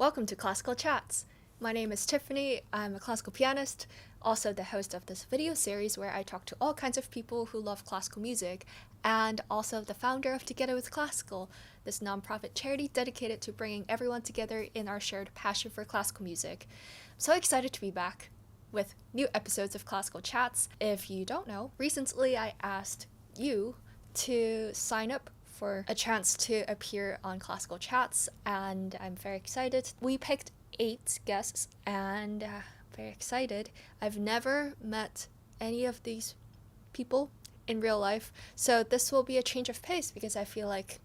Welcome to Classical Chats. My name is Tiffany. I'm a classical pianist, also the host of this video series where I talk to all kinds of people who love classical music, and also the founder of Together with Classical, this nonprofit charity dedicated to bringing everyone together in our shared passion for classical music. I'm so excited to be back with new episodes of Classical Chats. If you don't know, recently I asked you to sign up for a chance to appear on Classical Chats, and I'm very excited. We picked 8 guests, and very excited. I've never met any of these people in real life, so this will be a change of pace because I feel like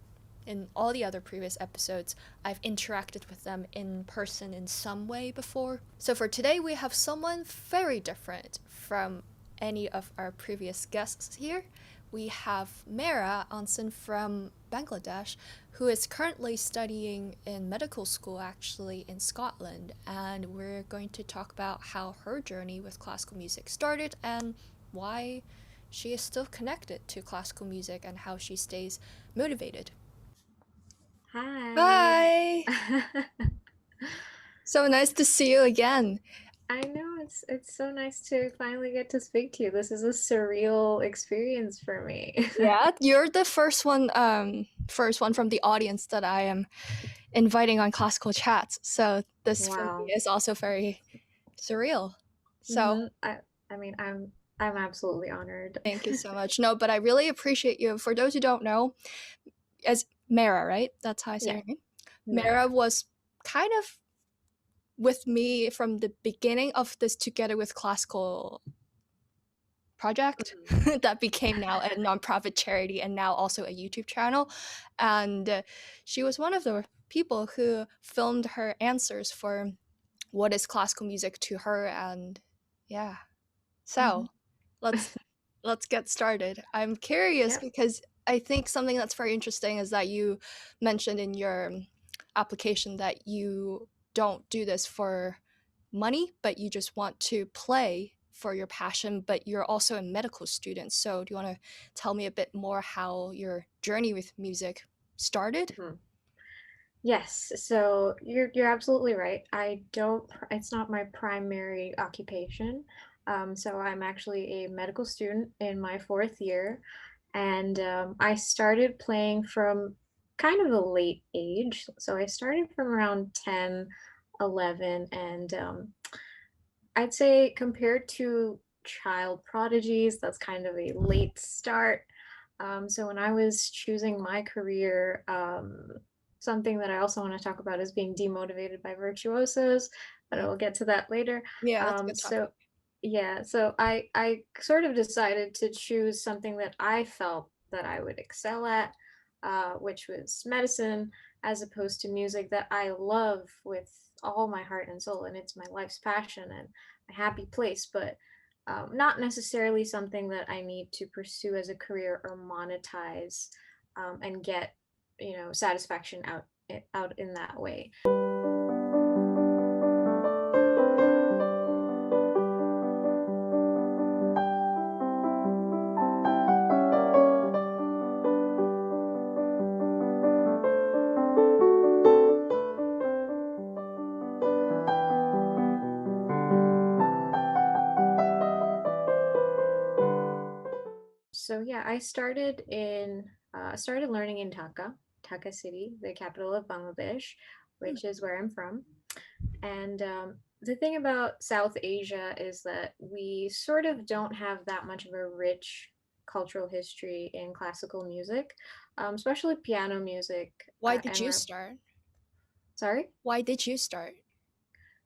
in all the other previous episodes, I've interacted with them in person in some way before. So for today, we have someone very different from any of our previous guests here. We have Mehra Ahsan from Bangladesh, who is currently studying in medical school actually in Scotland, and we're going to talk about how her journey with classical music started and why she is still connected to classical music and how she stays motivated. Hi. Hi! So nice to see you again. I know it's so nice to finally get to speak to you. This is a surreal experience for me. Yeah, you're the first one from the audience that I am inviting on classical chats. So this for me Wow. is also very surreal. So hmm I I mean I'm absolutely honored. thank you so much. No, but I really appreciate you. For those who don't know, as Mehra, right? That's how I say Yeah, her name. Mehra Mara. was kind of with me from the beginning of this Together with Classical project Mhm. that became now a nonprofit charity and now also a YouTube channel. And she was one of the people who filmed her answers for what is classical music to her. And yeah, Mhm. so let's let's get started. I'm curious Yep. because I think something that's very interesting is that you mentioned in your application that you don't do this for money, but you just want to play for your passion, but you're also a medical student. So do you want to tell me a bit more how your journey with music started? Mhm. Yes, so you're absolutely right. It's not my primary occupation. So I'm actually a medical student in my fourth year, and I started playing from kind of a late age. So I started from around 10, 11, and I'd say compared to child prodigies, that's kind of a late start. So when I was choosing my career, something that I also want to talk about is being demotivated by virtuosos, but I Mm. will get to that later. Yeah, that's a Um, good topic. so yeah, so I sort of decided to choose something that I felt that I would excel at, which was medicine, as opposed to music that I love with all my heart and soul, and it's my life's passion and a happy place, but not necessarily something that I need to pursue as a career or monetize and get, satisfaction out in that way. So yeah, I started learning in Dhaka city, the capital of Bangladesh, Hmm. which is where I'm from. And the thing about South Asia is that we sort of don't have that much of a rich cultural history in classical music, especially piano music. Why did And you we're start? sorry, Why did you start?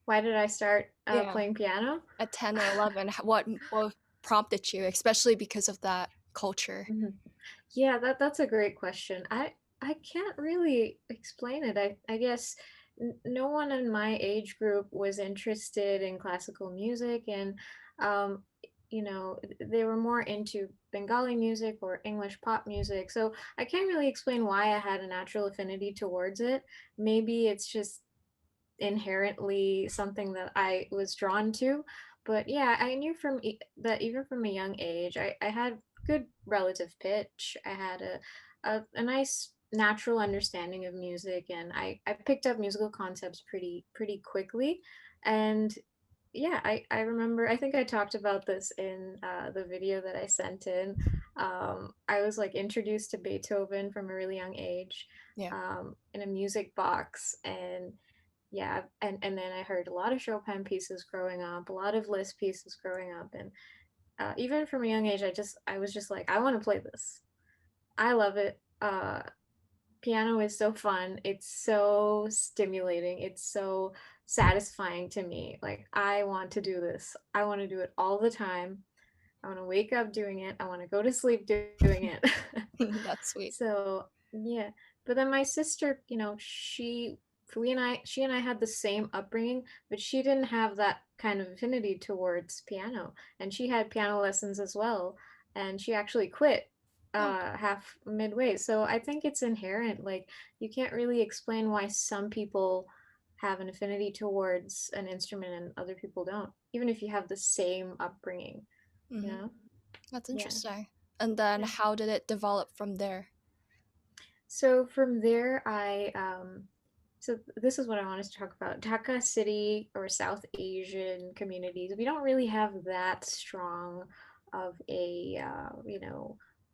why did I start Yeah, playing piano? at 10 or 11. What prompted you, especially because of that culture? Mhm. Yeah, that's a great question. I can't really explain it. I guess no one in my age group was interested in classical music, and um, they were more into Bengali music or English pop music. So I can't really explain why I had a natural affinity towards it. Maybe it's just inherently something that I was drawn to. But yeah, I knew that even from a young age, I had good relative pitch. I had a nice natural understanding of music, and I picked up musical concepts pretty quickly. And yeah, I remember, I think I talked about this in the video that I sent in. I was like introduced to Beethoven from a really young age, Yeah. in a music box. And yeah, and then I heard a lot of Chopin pieces growing up, a lot of Liszt pieces growing up. And even from a young age, I was just like, I want to play this. I love it. Piano is so fun. It's so stimulating. It's so satisfying to me. Like, I want to do this. I want to do it all the time. I want to wake up doing it. I want to go to sleep doing it. That's sweet. So, yeah. But then my sister, she and I had the same upbringing, but she didn't have that kind of affinity towards piano. And she had piano lessons as well. And she actually quit Oh, half midway. So I think it's inherent. Like, you can't really explain why some people have an affinity towards an instrument and other people don't, even if you have the same upbringing, you hmm, know? that's Yeah. interesting. And then Yeah. how did it develop from there? So from there, so this is what I wanted to talk about. Dhaka city or South Asian communities, we don't really have that strong of a,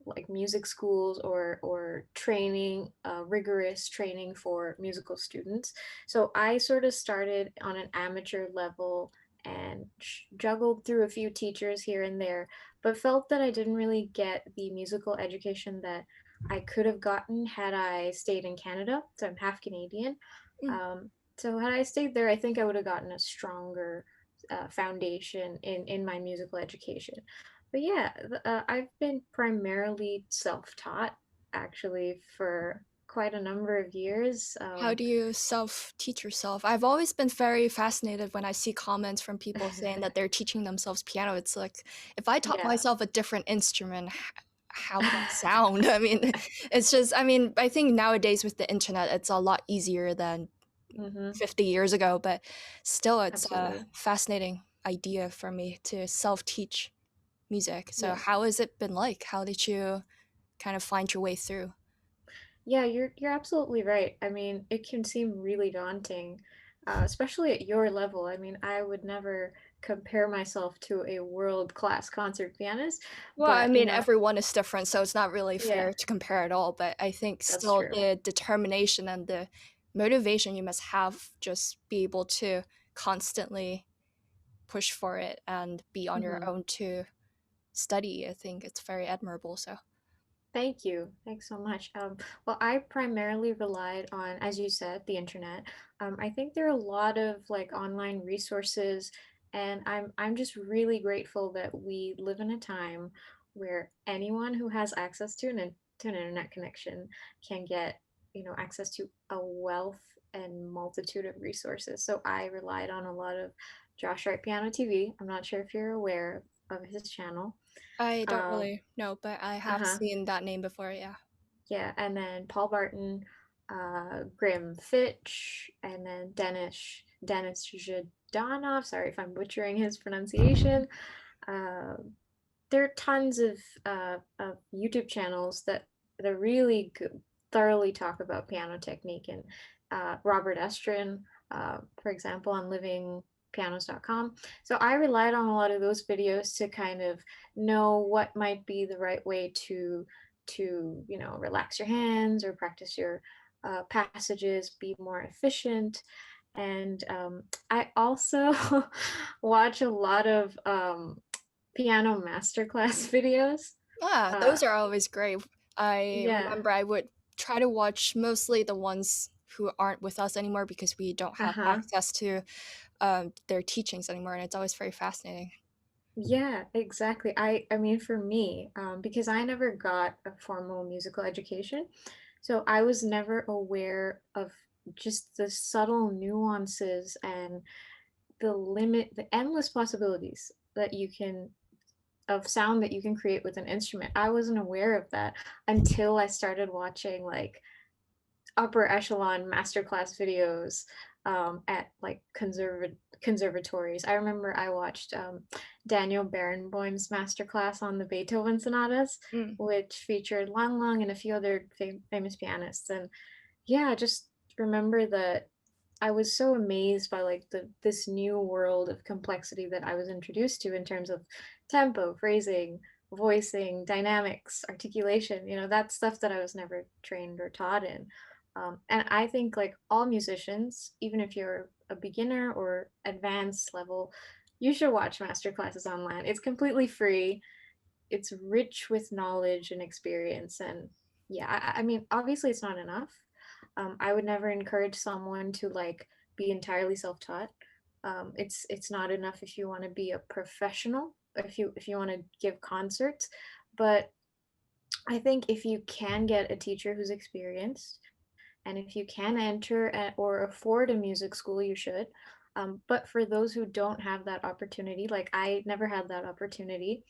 like music schools or training, rigorous training for musical students. So I sort of started on an amateur level and juggled through a few teachers here and there, but felt that I didn't really get the musical education that I could have gotten had I stayed in Canada. So I'm half Canadian. Mm. So had I stayed there, I think I would have gotten a stronger foundation in my musical education. But yeah, I've been primarily self-taught actually for quite a number of years. How do you self-teach yourself? I've always been very fascinated when I see comments from people saying that they're teaching themselves piano. It's like, if I taught Yeah. myself a different instrument, how would that sound? I mean, it's just, I mean, I think nowadays with the internet, it's a lot easier than Hmm. 50 years ago, but still, it's a Absolutely. fascinating idea for me to self-teach music. So Yeah. how has it been like? How did you kind of find your way through? Yeah, you're absolutely right. I mean, it can seem really daunting, especially at your level. I mean, I would never compare myself to a world-class concert pianist, Well, I but mean, everyone is different, so it's not really yeah, fair to compare at all. But I think that's still true. the determination and the motivation you must have just be able to constantly push for it and be on your Hmm. own to study. I think it's very admirable. So, Thank you. Thanks so much. Well, I primarily relied on, as you said, the internet. I think there are a lot of like online resources, and I'm just really grateful that we live in a time where anyone who has access to an internet connection can get, access to a wealth and multitude of resources. So I relied on a lot of Josh Wright Piano TV. I'm not sure if you're aware of his channel. I don't Um, really know, but I have uh-huh. seen that name before. Yeah. Yeah, and then Paul Barton, Grim Fitch, and then Dennis Zhidanov. Sorry if I'm butchering his pronunciation. Uh, there are tons of YouTube channels that really thoroughly talk about piano technique, and Robert Estrin, for example, on livingpianos.com. So I relied on a lot of those videos to kind of know what might be the right way to relax your hands or practice your passages, be more efficient. And I also watch a lot of piano masterclass videos. Ah, Uh, those are always great. I yeah. remember I would try to watch mostly the ones who aren't with us anymore because we don't have Uh-huh. access to their teachings anymore, and it's always very fascinating. Yeah, exactly. I mean, for me, because I never got a formal musical education, so I was never aware of just the subtle nuances and the endless possibilities that you can of sound that you can create with an instrument. I wasn't aware of that until I started watching like upper echelon masterclass videos at like conservatories. I remember I watched Daniel Barenboim's masterclass on the Beethoven sonatas, Mm. which featured Lang Lang and a few other famous pianists. And yeah, I just remember that I was so amazed by like this new world of complexity that I was introduced to in terms of tempo, phrasing, voicing, dynamics, articulation. That's stuff that I was never trained or taught in. And I think like all musicians, even if you're a beginner or advanced level, you should watch master classes online. It's completely free. It's rich with knowledge and experience. And yeah, I mean, obviously it's not enough. I would never encourage someone to like be entirely self-taught. It's not enough if you want to be a professional, if you want to give concerts. But I think if you can get a teacher who's experienced, and if you can enter or afford a music school, you should. But for those who don't have that opportunity, like I never had that opportunity,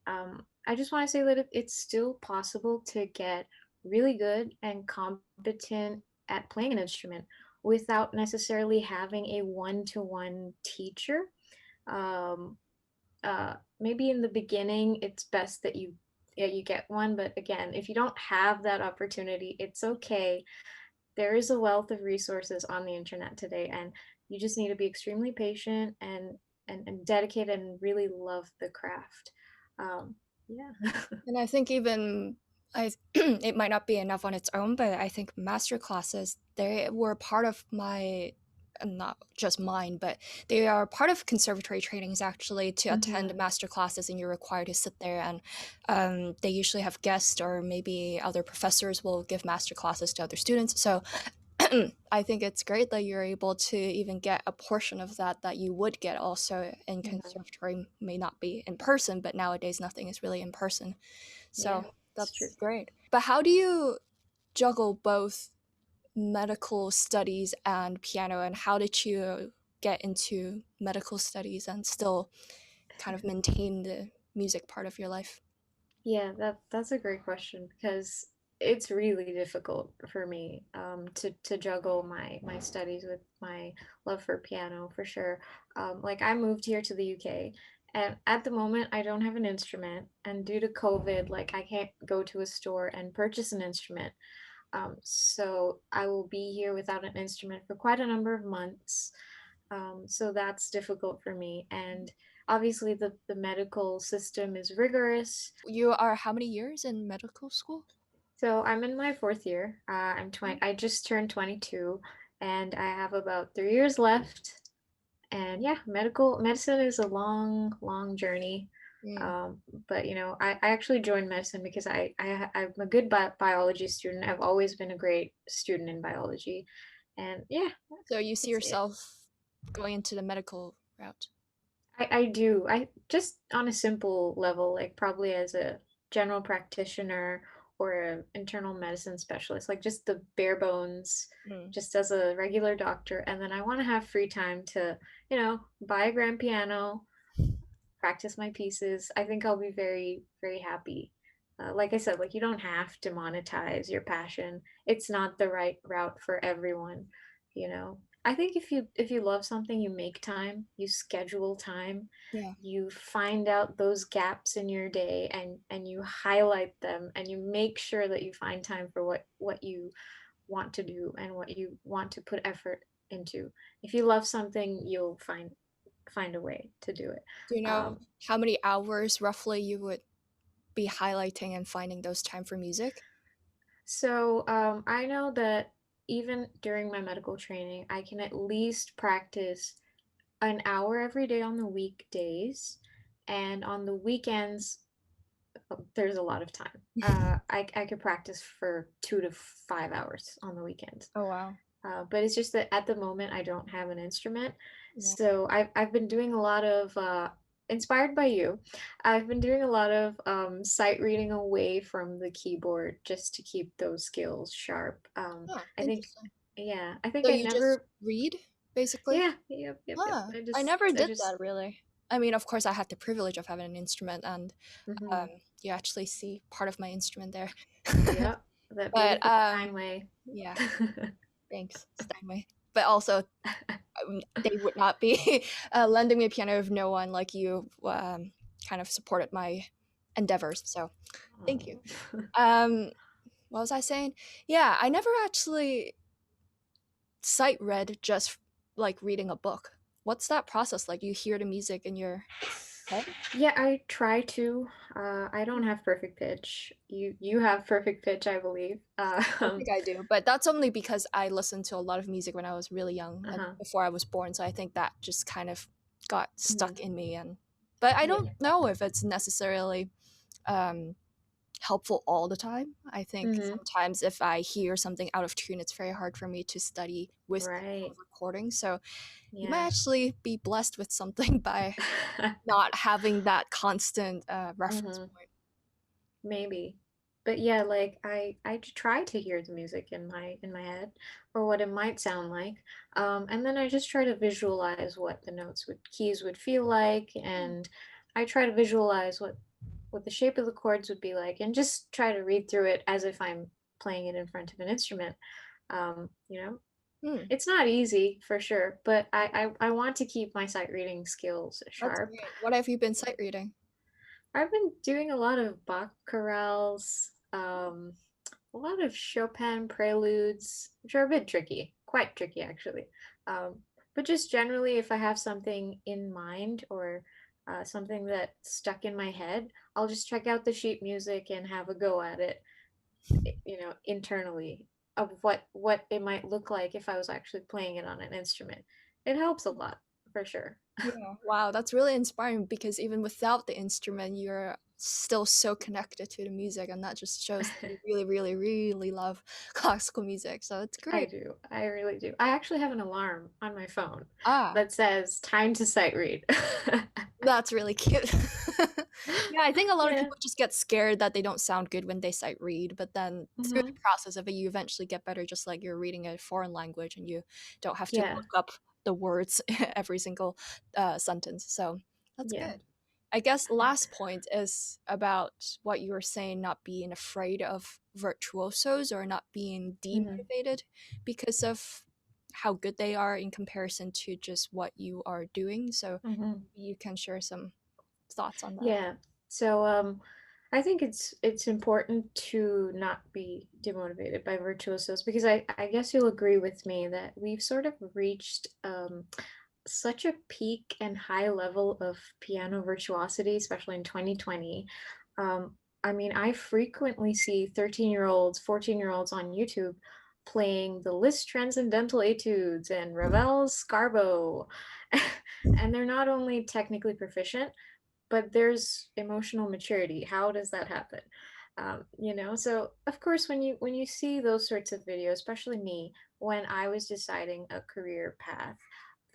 I just want to say that it's still possible to get really good and competent at playing an instrument without necessarily having a one-to-one teacher. Um, Maybe in the beginning, it's best that you get one, but again, if you don't have that opportunity, it's okay. There is a wealth of resources on the internet today, and you just need to be extremely patient and dedicated and really love the craft. Yeah. And I think even I it might not be enough on its own, but I think master classes they were part of my not just mine, but they are part of conservatory trainings actually to attend Mhm. master classes, and you're required to sit there and they usually have guests or maybe other professors will give master classes to other students. So I think it's great that you're able to even get a portion of that you would get also in Mhm. conservatory. May not be in person, but nowadays nothing is really in person. Yeah, So it's true. that's great. But how do you juggle both medical studies and piano, and how did you get into medical studies and still kind of maintain the music part of your life? Yeah, that's a great question because it's really difficult for me to juggle my studies with my love for piano for sure. Like I moved here to the UK, and at the moment I don't have an instrument, and due to COVID, like I can't go to a store and purchase an instrument. So I will be here without an instrument for quite a number of months. So that's difficult for me. And obviously, the medical system is rigorous. You are how many years in medical school? So I'm in my fourth year. I'm 20. I just turned 22, and I have about 3 years left. And yeah, medical medicine is a long, long journey. Mm. Um, but I actually joined medicine because I'm a good biology student. I've always been a great student in biology, and yeah, So you see it's it. yourself going into the medical route? I do. I just on a simple level, like probably as a general practitioner or a internal medicine specialist, like just the bare bones, Mm. just as a regular doctor. And then I want to have free time to, buy a grand piano, practice my pieces. I think I'll be very, very happy. Like I said, like you don't have to monetize your passion. It's not the right route for everyone. I think if you love something, you make time, you schedule time, Yeah. you find out those gaps in your day and you highlight them and you make sure that you find time for what you want to do and what you want to put effort into. If you love something, you'll find a way to do it. Do you know Um, how many hours roughly you would be highlighting and finding those time for music? so I know that even during my medical training, I can at least practice an hour every day on the weekdays, and on the weekends, there's a lot of time. I could practice for 2 to 5 hours on the weekends. Oh wow. But it's just that at the moment I don't have an instrument. Yeah. So I've been doing a lot of inspired by you. I've been doing a lot of sight reading away from the keyboard just to keep those skills sharp. Oh, I think interesting. yeah, I think So I you just never read, basically? yeah, yep, yep, yep. Huh. I I just never I did just that really. I mean, of course, I had the privilege of having an instrument, and mhm. you actually see part of my instrument there. Yep, that But beautiful Steinway. yeah, thanks, Steinway. but also they would not be lending me a piano if no one like you kind of supported my endeavors. So thank you. Oh. What was I saying? Yeah, I never actually sight read just like reading a book. What's that process like? You hear the music in your head? Yeah, I try to. I don't have perfect pitch. You have perfect pitch, I believe. I think I do, but that's only because I listened to a lot of music when I was really young and Uh-huh. before I was born. So I think that just kind of got Mhm. stuck in me. And but I Yeah. don't know if it's necessarily um, helpful all the time. I think Hmm. sometimes if I hear something out of tune, it's very hard for me to study with the Right. full recording. So you might Yeah. actually be blessed with something by not having that constant reference Hmm. point. Maybe. But yeah, like I try to hear the music in my head or what it might sound like. And then I just try to visualize what the notes would keys would feel like, and I try to visualize what the shape of the chords would be like and just try to read through it as if I'm playing it in front of an instrument. You know, Hmm, it's not easy for sure, but I want to keep my sight reading skills that's sharp. great. What have you been sight reading? I've been doing a lot of Bach chorales, a lot of Chopin preludes, which are a bit tricky, quite tricky actually. Um, but just generally, if I have something in mind or something that stuck in my head, I'll just check out the sheet music and have a go at it, internally of what it might look like if I was actually playing it on an instrument. It helps a lot for sure. Yeah, wow, that's really inspiring because even without the instrument, you're still so connected to the music, and that just shows that you really, really, really love classical music. So it's I great. do. I really do. I actually have an alarm on my phone Ah, that says time to sight read. that's really cute. Yeah, I think a lot of Yeah. people just get scared that they don't sound good when they sight read, but then through the Hmm. process of it, you eventually get better, just like you're reading a foreign language and you don't have to Yeah. look up the words every single sentence. So that's Yeah. good. I guess last point is about what you were saying, not being afraid of virtuosos or not being Hmm. demotivated because of how good they are in comparison to just what you are doing. So Hmm. you can share some thoughts on that. Yeah. So I think it's important to not be demotivated by virtuosos because I guess you'll agree with me that we've sort of reached such a peak and high level of piano virtuosity, especially in 2020. I mean, I frequently see 13-year-olds, 14-year-olds on YouTube playing the Liszt Transcendental Etudes and Ravel's Scarbo. And they're not only technically proficient, but there's emotional maturity. How does that happen? So of course, when you see those sorts of videos, especially me, when I was deciding a career path,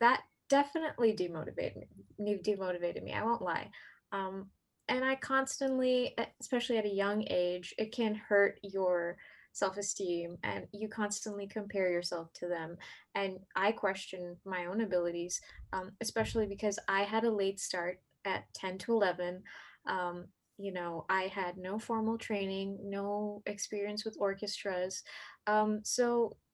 that definitely demotivated me. I won't lie. Um, and I constantly, especially at a young age, it can hurt your self-esteem, and you constantly compare yourself to them. And I question my own abilities, especially because I had a late start at 10 to 11. I had no formal training, no experience with orchestras.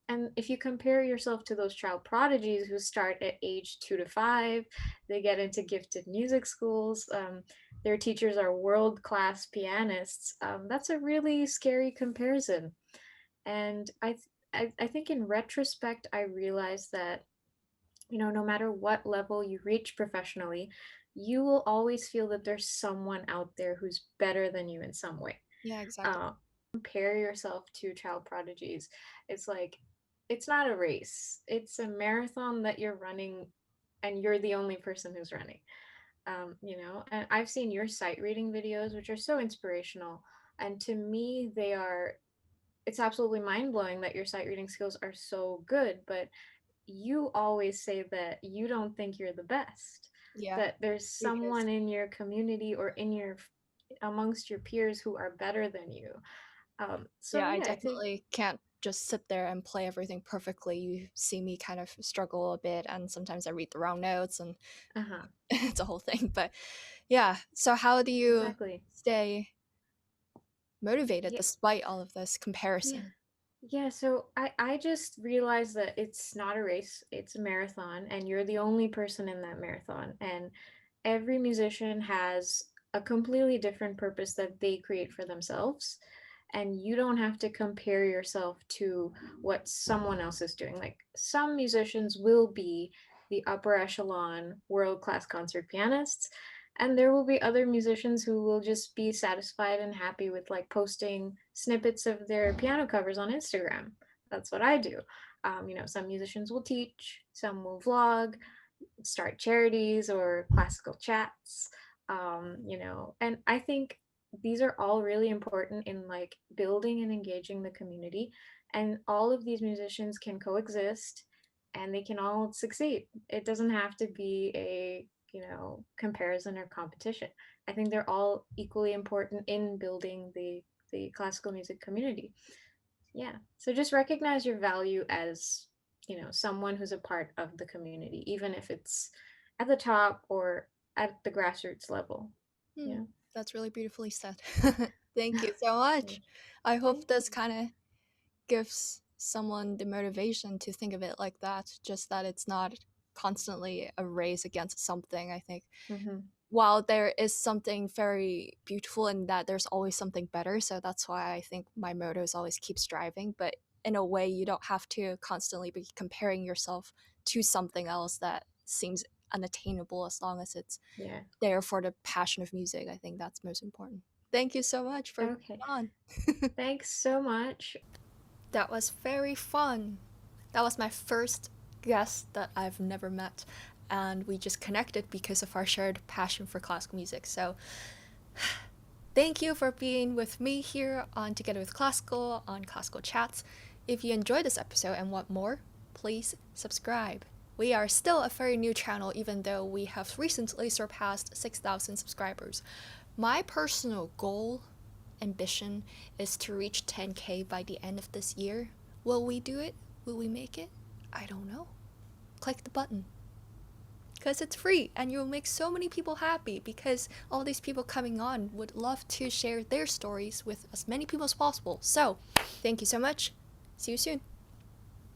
And if you compare yourself to those child prodigies who start at age 2 to 5, they get into gifted music schools. Their teachers are world class pianists. That's a really scary comparison. And I think in retrospect, I realized that no matter what level you reach professionally, you will always feel that there's someone out there who's better than you in some way. Yeah, exactly. Uh, Compare yourself to child prodigies. It's like, it's not a race, it's a marathon that you're running, and you're the only person who's running. And I've seen your sight reading videos, which are so inspirational. And to me, it's absolutely mind blowing that your sight reading skills are so good, but you always say that you don't think you're the best, Yeah, that there's because someone in your community or amongst your peers who are better than you. So yeah, I yeah, I think. definitely can't just sit there and play everything perfectly. You see me kind of struggle a bit, and sometimes I read the wrong notes, and Uh-huh. it's a whole thing. But yeah, so how do you Exactly. stay motivated Yeah. despite all of this Yeah. comparison? Yeah, so I just realized that it's not a race, it's a marathon, and you're the only person in that marathon. And every musician has a completely different purpose that they create for themselves. And you don't have to compare yourself to what someone else is doing. Like some musicians will be the upper echelon world-class concert pianists, and there will be other musicians who will just be satisfied and happy with like posting snippets of their piano covers on Instagram. That's what I do. Some musicians will teach, some will vlog, start charities or classical chats. And I think these are all really important in like building and engaging the community. And all of these musicians can coexist and they can all succeed. It doesn't have to be a, comparison or competition. I think they're all equally important in building the classical music community. Yeah. So just recognize your value as, someone who's a part of the community, even if it's at the top or at the grassroots level. Hmm, Yeah. that's really beautifully said. Thank you so Yeah. much. I hope Thank this you. kind of gives someone the motivation to think of it like that, just that it's not constantly a race against something. I think Hmm. while there is something very beautiful in that, there's always something better. So that's why I think my motto is always keep striving. But in a way, you don't have to constantly be comparing yourself to something else that seems unattainable as long as it's Yeah. there for the passion of music. I think that's most important. Thank you so much for being Okay. on. Thanks so much. That was very fun. That was my first guest that I've never met, and we just connected because of our shared passion for classical music. So, thank you for being with me here on Together with Classical on Classical Chats. If you enjoyed this episode and want more, please subscribe. We are still a very new channel, even though we have recently surpassed 6,000 subscribers. My personal goal, ambition, is to reach 10K by the end of this year. Will we do it? Will we make it? I don't know. Click the button. Because it's free and you'll make so many people happy because all these people coming on would love to share their stories with as many people as possible. So, thank you so much. See you soon.